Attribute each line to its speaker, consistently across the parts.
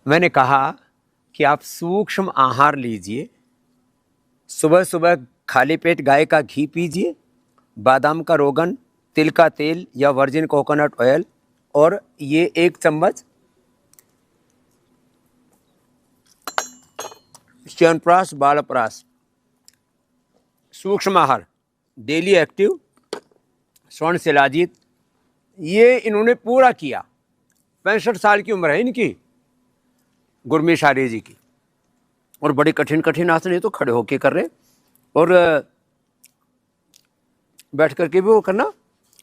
Speaker 1: मैंने कहा कि आप सूक्ष्म आहार लीजिए, सुबह सुबह खाली पेट गाय का घी पीजिए, बादाम का रोगन, तिल का तेल या वर्जिन कोकोनट ऑयल, और ये 1 चम्मच च्यवनप्राश बालप्राश। सूक्ष्म आहार, डेली एक्टिव, स्वर्ण शिलाजीत, ये इन्होंने पूरा किया। 65 साल की उम्र है इनकी, गुरमीत आर्य जी की। और बड़े कठिन कठिन आसन ये तो खड़े होके कर रहे, और बैठ करके भी वो करना,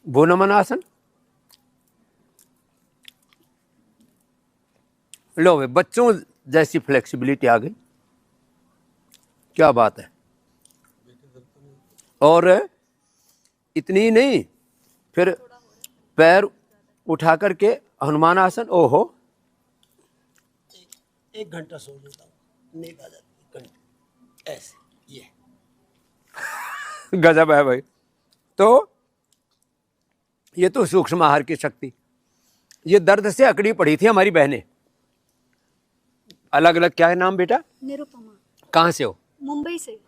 Speaker 1: भू नमन आसन। लो वे बच्चों जैसी फ्लेक्सिबिलिटी आ गई, क्या बात है। और इतनी ही नहीं, फिर पैर उठा करके हनुमान आसन। ओहो,
Speaker 2: 1 घंटा सो लेता हूँ, नींद आ जाती है ऐसे। ये
Speaker 1: गजब है भाई। तो ये तो सूक्ष्म आहार की शक्ति। ये दर्द से अकड़ी पड़ी थी हमारी बहनें, अलग अलग। क्या है नाम बेटा?
Speaker 3: निरुपमा।
Speaker 1: कहाँ से हो?
Speaker 3: मुंबई से।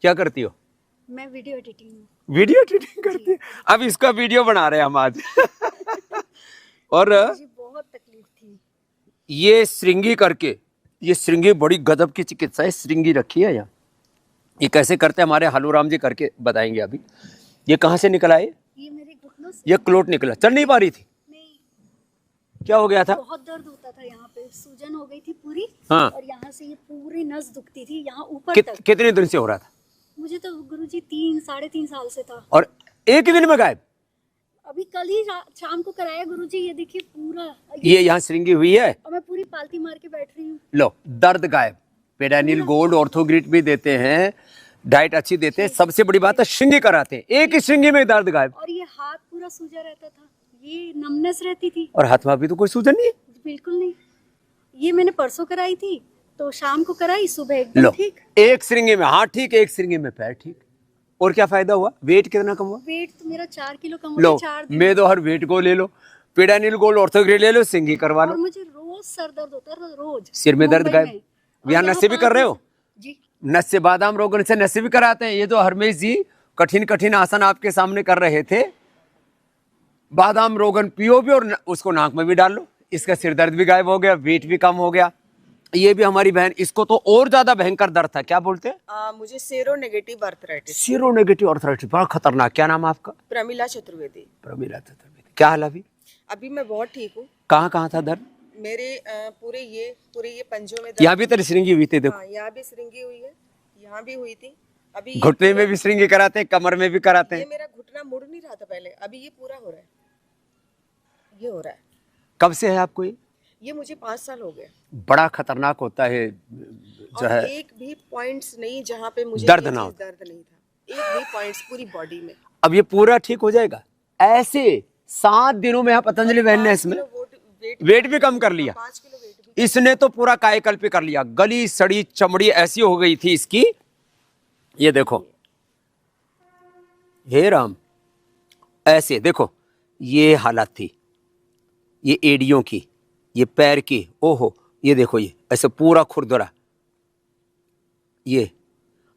Speaker 1: क्या करती हो?
Speaker 3: मैं वीडियो एडिटिंग हूँ।
Speaker 1: वीडियो एडिटिंग करती है। अब इसका वीडियो बना रहे हैं हम आज। और
Speaker 3: मुझे बहुत तकलीफ थी।
Speaker 1: ये श्रृंगी करके, ये श्रृंगी बड़ी गजब की चिकित्सा है। श्रृंगी रखी है यहाँ, ये कैसे करते हैं हमारे हालूराम जी करके बताएंगे अभी। ये कहाँ से निकला है?
Speaker 3: ये मेरे घुटनों से।
Speaker 1: ये क्लोट निकला, चल नहीं पा रही थी।
Speaker 3: नहीं,
Speaker 1: क्या हो गया था?
Speaker 3: बहुत दर्द होता था, यहाँ पे सूजन हो गई थी पूरी।
Speaker 1: हाँ।
Speaker 3: और यहाँ से ये पूरी नस दुखती थी, यहाँ ऊपर तक।
Speaker 1: कितने दिन से हो रहा था?
Speaker 3: मुझे तो गुरुजी 3-3.5 साल से था।
Speaker 1: और एक ही दिन में गायब?
Speaker 3: अभी कल ही शाम को कराया गुरुजी। ये देखिए पूरा,
Speaker 1: ये यहाँ श्रृंगी हुई है,
Speaker 3: और मैं पूरी पालती मार के बैठ रही हूँ।
Speaker 1: लो दर्द गायब। पेडानिल गोल्ड, ऑर्थोग्रिट भी देते हैं, डाइट अच्छी देते हैं, सबसे बड़ी बात है श्रृंगी कराते हैं, एक ही श्रृंगी में दर्द गायब।
Speaker 3: और ये हाथ पूरा सूजा रहता था, ये नमनेस रहती थी।
Speaker 1: और हाथ में भी तो कोई सूजन नहीं है?
Speaker 3: बिल्कुल नहीं। ये मैंने परसों कराई थी, तो शाम को कराई, सुबह एकदम
Speaker 1: लो
Speaker 3: ठीक।
Speaker 1: एक श्रृंगी में हाथ ठीक, एक श्रृंगी में पैर ठीक। और क्या फायदा हुआ? वेट कितना कम हुआ?
Speaker 3: वेट तो मेरा 4 किलो कम हो
Speaker 1: लो
Speaker 3: गया 4 दिन।
Speaker 1: मैं तो हर वेट को ले लो, पेडानिल गोल्ड, ऑर्थोग्रिट ले लो, श्रृंगी करवा
Speaker 3: और
Speaker 1: लो।
Speaker 3: मुझे रोज सर दर्द होता है, रोज।
Speaker 1: सिर में दर्द
Speaker 3: मुंबई
Speaker 1: गायब।
Speaker 3: में।
Speaker 1: यहाँ
Speaker 3: और
Speaker 1: नशे भी कर रहे हो?
Speaker 3: जी।
Speaker 1: नशे, बादाम रोगन से नशे भी कराते हैं। ये तो हरमेश जी कठिन कठिन आसन आपके सामने कर रहे थे। बादाम रोगन पियो भी और उसको नाक में भी डाल लो, इसका सिर दर्द भी गायब हो गया, वेट भी कम हो गया। ये भी हमारी बहन, इसको तो और ज्यादा भयंकर दर्द था। क्या बोलते हैं?
Speaker 4: मुझे sero negative arthritis.
Speaker 1: Sero negative arthritis, बड़ा खतरनाक। क्या नाम है आपका?
Speaker 4: प्रमिला चतुर्वेदी।
Speaker 1: प्रमिला चतुर्वेदी। क्या हाल अभी?
Speaker 4: अभी मैं बहुत ठीक हूँ।
Speaker 1: कहाँ था दर्द?
Speaker 4: मेरे पूरे ये पंजों में
Speaker 1: यहाँ भी तेरी श्रृंगी हुई थी, देखो।
Speaker 4: हाँ, यहाँ भी श्रृंगी हुई है, यहाँ भी हुई थी। अभी
Speaker 1: घुटने में भी श्रृंगी कराते हैं, कमर में भी कराते
Speaker 4: ये
Speaker 1: हैं।
Speaker 4: मेरा घुटना मुड़ नहीं रहा था पहले, अभी ये पूरा हो रहा है, ये हो रहा है।
Speaker 1: कब से है आपको
Speaker 4: ये मुझे 5 साल हो गए।
Speaker 1: बड़ा खतरनाक होता है जो
Speaker 4: और
Speaker 1: है,
Speaker 4: एक भी पॉइंट्स नहीं जहाँ पे मुझे
Speaker 1: दर्द
Speaker 4: ये
Speaker 1: ना
Speaker 4: चीज़
Speaker 1: होता।
Speaker 4: दर्द नहीं था, एक भी पॉइंट्स पूरी बॉडी में।
Speaker 1: अब ये पूरा ठीक हो जाएगा। ऐसे 7 दिनों में पतंजलि बहन ने इसमें वेट भी कम कर लिया।
Speaker 4: 5 किलो वेट भी।
Speaker 1: इसने तो पूरा कायाकल्प कर लिया। गली सड़ी चमड़ी ऐसी हो गई थी इसकी, ये देखो। हे राम, ऐसे देखो, ये हालत थी, ये एड़ियों की, ये पैर की। ओहो, ये देखो, ये ऐसे पूरा खुरदुरा, ये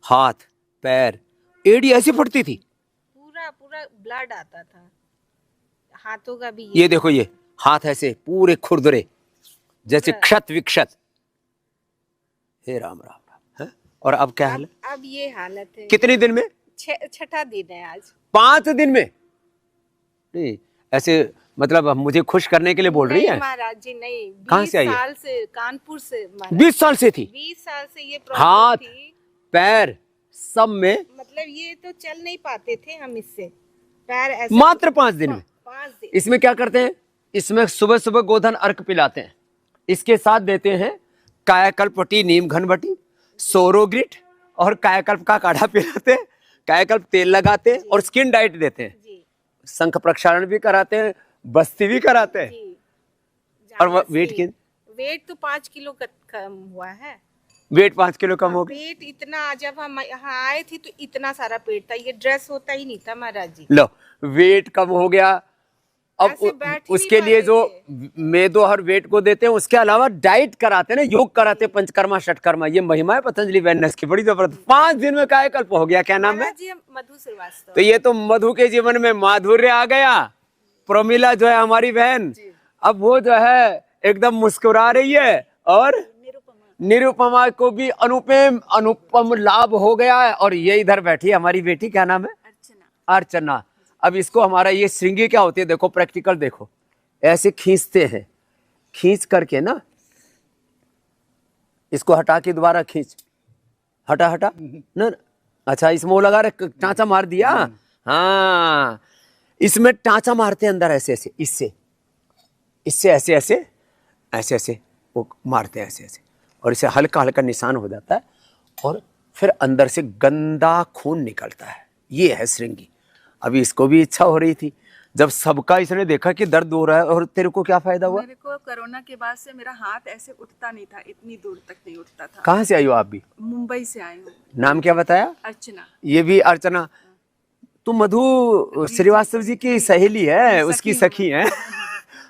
Speaker 1: हाथ पैर, एड़ी ऐसी फटती थी,
Speaker 5: पूरा पूरा ब्लड आता था हाथों का भी।
Speaker 1: ये देखो, ये हाथ ऐसे पूरे खुरदुरे जैसे क्षत विक्षत। हे राम राम राम। है? और अब क्या हाल है?
Speaker 5: अब ये हालत है।
Speaker 1: कितने दिन में?
Speaker 5: छठा दिन है आज।
Speaker 1: 5 दिन में? नहीं ऐसे, मतलब मुझे खुश करने के लिए बोल रही है?
Speaker 5: महाराज जी नहीं,
Speaker 1: कहाँ से आई है?
Speaker 5: 20 साल से कानपुर से।
Speaker 1: 20 साल से थी?
Speaker 5: 20 साल से ये
Speaker 1: हाथ
Speaker 5: प्रॉब्लम थी,
Speaker 1: पैर सब में।
Speaker 5: मतलब ये तो चल नहीं पाते थे हम इससे, पैर ऐसे।
Speaker 1: मात्र 5 दिन में?
Speaker 5: 5 दिन।
Speaker 1: इसमें क्या करते हैं? इसमें सुबह सुबह गोधन अर्क पिलाते हैं, इसके साथ देते हैं कायाकल्प टी, नीम घनबटी, सोरोग्रिट और कायाकल्प का काढ़ा पिलाते हैं, कायाकल्प तेल लगाते हैं और स्किन डाइट देते हैं।
Speaker 5: जी
Speaker 1: शंख प्रक्षालन भी कराते हैं, बस्ती भी कराते हैं।
Speaker 5: जी।
Speaker 1: और
Speaker 5: जाने
Speaker 1: वेट
Speaker 5: से-
Speaker 1: की?
Speaker 5: वेट तो 5 किलो कम हुआ है।
Speaker 1: वेट 5 किलो कम हो गया।
Speaker 5: पेट इतना, जब हम यहाँ आए थे तो इतना सारा पेट था, ये ड्रेस होता ही नहीं था महाराज जी।
Speaker 1: लो वेट कम हो गया, अब
Speaker 5: ऐसे बैठ ही
Speaker 1: उसके
Speaker 5: नहीं
Speaker 1: लिए जो
Speaker 5: पाएंगे।
Speaker 1: मेदो हर वेट को देते हैं, उसके अलावा डाइट कराते हैं ना, योग कराते हैं, पंचकर्मा षटकर्मा। ये महिमा है पतंजलि वेलनेस की बड़ी जबरदस्त। 5 दिन में कायाकल्प हो गया। क्या नाम है?
Speaker 5: महाराज जी, मधु श्रीवास्तव।
Speaker 1: तो ये तो मधु के जीवन में माधुर्य आ गया। प्रमिला जो है हमारी बहन, अब वो जो है एकदम मुस्कुरा रही है, और निरुपमा को भी अनुपम लाभ हो गया है। और ये इधर बैठी है हमारी बेटी, क्या नाम है? अर्चना। अब इसको हमारा ये श्रृंगी क्या होती है, देखो प्रैक्टिकल देखो, ऐसे खींचते हैं, खींच करके ना इसको हटा के दोबारा खींच, हटा हटा ना। अच्छा, इसमें वो लगा रहे, टांचा मार दिया। हाँ, इसमें टांचा मारते हैं अंदर ऐसे ऐसे, इससे ऐसे ऐसे ऐसे ऐसे वो मारते हैं ऐसे ऐसे, और इसे हल्का हल्का निशान हो जाता है, और फिर अंदर से गंदा खून निकलता है। ये है श्रृंगी। अभी इसको भी इच्छा हो रही थी, जब सबका इसने देखा कि दर्द हो रहा है। और तेरे को क्या फायदा हुआ?
Speaker 6: मेरे को कोरोना के बाद से मेरा हाथ ऐसे उठता नहीं था, इतनी दूर तक नहीं उठता था।
Speaker 1: कहाँ से आई हो आप भी?
Speaker 6: मुंबई से आई हूँ।
Speaker 1: नाम क्या बताया?
Speaker 6: अर्चना।
Speaker 1: ये भी अर्चना। तू मधु श्रीवास्तव जी की सहेली है, उसकी सखी है।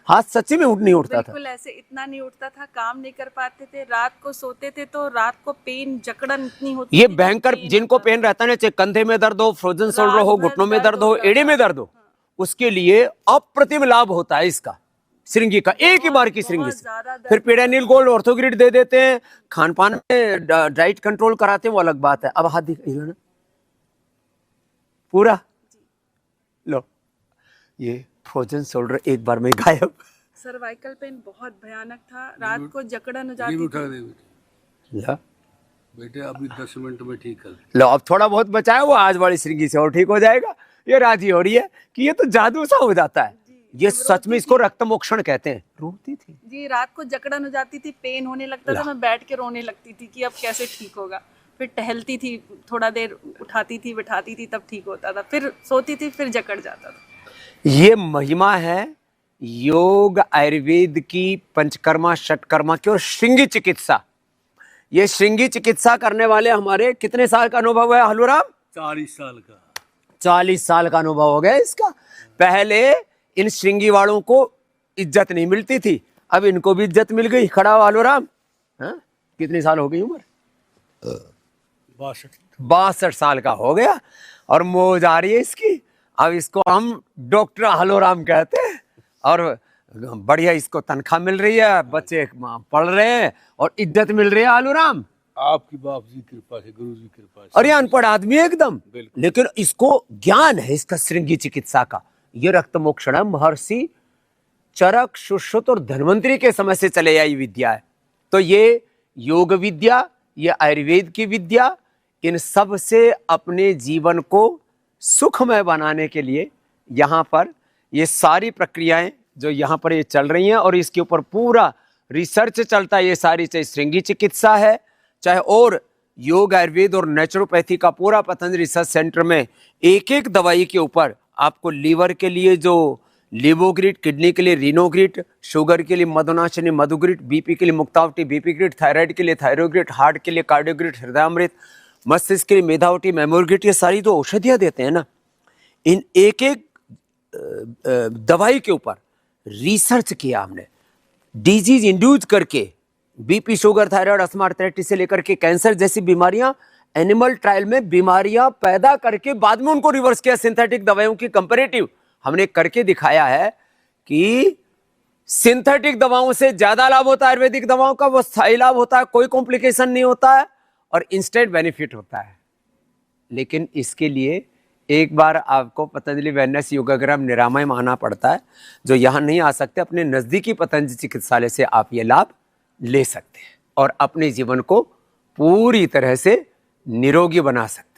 Speaker 1: हाथ सच्ची में नहीं उठता था?
Speaker 6: बिल्कुल ऐसे इतना नहीं उठता था, काम नहीं कर पाते थे, रात को सोते थे तो रात को पेन जकड़न इतनी होती
Speaker 1: ये
Speaker 6: थी,
Speaker 1: भयंकर,
Speaker 6: पेन
Speaker 1: जिनको
Speaker 6: होता
Speaker 1: पेन रहता है ना, चाहे कंधे में दर्द हो, फ्रोजन शोल्डर हो,
Speaker 6: रात भर
Speaker 1: घुटनों में
Speaker 6: दर्द
Speaker 1: दर्द हो,
Speaker 6: होता
Speaker 1: एड़ी में
Speaker 6: था।
Speaker 1: दर्द हो, उसके लिए अप्रतिम लाभ होता है इसका, श्रृंगी का, एक ही बार की श्रृंगी
Speaker 6: बहुत
Speaker 1: से।
Speaker 6: ज्यादा दर्द
Speaker 1: फिर पीडानिल गोल्ड ऑर्थोग्रिड दे देते हैं, खान पान में डाइट कंट्रोल कराते हैं, वो अलग बात है। अब हाथ दिखाइए ना पूरा, लो, ये फ्रोजन शोल्डर एक बार में गायब।
Speaker 6: सर्वाइकल पेन बहुत भयानक था, रात को जकड़न हो जाती
Speaker 2: उठा
Speaker 6: थी।
Speaker 2: दे बेटे।
Speaker 1: ला,
Speaker 2: बेटे अभी 10 मिनट में ठीक कर।
Speaker 1: लो, अब थोड़ा बहुत बचाया, वो आज वाली श्रृंगी से और ठीक हो जाएगा। ये राजी हो रही है कि ये तो जादू सा हो जाता है। ये सच में इसको रक्त मोक्षण कहते हैं। रोती थी
Speaker 6: जी, रात को जकड़न हो जाती थी, पेन होने लगता था, मैं बैठ के रोने लगती थी कि अब कैसे ठीक होगा। फिर टहलती थी, थोड़ा देर उठाती थी बिठाती थी, तब ठीक होता था। फिर सोती थी, फिर जकड़ जाता था।
Speaker 1: ये महिमा है योग आयुर्वेद की, पंचकर्मा षटकर्मा की और श्रृंगी चिकित्सा। ये श्रृंगी चिकित्सा करने वाले हमारे कितने साल का अनुभव है हलूराम?
Speaker 2: 40 साल का।
Speaker 1: 40 साल का अनुभव हो गया इसका। पहले इन श्रृंगी वालों को इज्जत नहीं मिलती थी, अब इनको भी इज्जत मिल गई। खड़ा हुआ हलूराम, हाँ? कितनी साल हो गई उम्र? 62 साल का हो गया, और मौज आ रही है इसकी। अब इसको हम डॉक्टर हलोराम कहते हैं, और बढ़िया इसको तनख्वाह मिल रही है, बच्चे पढ़ रहे हैं, और इज्जत मिल रही है हलोराम।
Speaker 2: आपकी बाप जी कृपा से, गुरु जी कृपा से।
Speaker 1: और ये अनपढ़ आदमी है एकदम, लेकिन इसको ज्ञान है इसका श्रृंगी चिकित्सा का। ये रक्त मोक्षण महर्षि चरक, सुश्रुत और धन्वंतरी के समय से चले आई विद्या है। तो ये योग विद्या, ये आयुर्वेद की विद्या, इन सब से अपने जीवन को सुखमय बनाने के लिए यहाँ पर ये सारी प्रक्रियाएं जो यहाँ पर ये चल रही हैं, और इसके ऊपर पूरा रिसर्च चलता है। ये सारी, चाहे श्रृंगी चिकित्सा है, चाहे और योग आयुर्वेद और नेचुरोपैथी का पूरा पतंजलि रिसर्च सेंटर में एक एक दवाई के ऊपर आपको लीवर के लिए जो लिवोग्रिड, किडनी के लिए रिनोग्रिड, शुगर के लिए मधुनाशिनी मधुग्रिड, बीपी के लिए मुक्तावटी बीपीग्रिड, थायराइड के लिए थायरोग्रिड, हार्ट के लिए कार्डियोग्रिड हृदयामृत, मस्तिष्क के लिए मेधावटी मेमोग्रिड, ये सारी जो औषधियाँ देते हैं ना, इन एक एक दवाई के ऊपर रिसर्च किया हमने, डिजीज इंड्यूस करके, BP, sugar, thyroid, asthma, arthritis से लेकर के कैंसर जैसी बीमारियां, एनिमल ट्रायल में बीमारियां पैदा करके बाद में उनको रिवर्स किया। सिंथेटिक दवाइयों की कंपैरेटिव हमने करके दिखाया है कि सिंथेटिक दवाओं से ज्यादा लाभ होता है आयुर्वेदिक दवाओं का, वो स्थायी लाभ होता है, कोई कॉम्प्लिकेशन नहीं होता है, और इंस्टेंट बेनिफिट होता है। लेकिन इसके लिए एक बार आपको पतंजलि वेलनेस योगाग्राम निरामय में आना पड़ता है। जो यहाँ नहीं आ सकते, अपने नजदीकी पतंजलि चिकित्सालय से आप ये लाभ ले सकते हैं और अपने जीवन को पूरी तरह से निरोगी बना सकते हैं।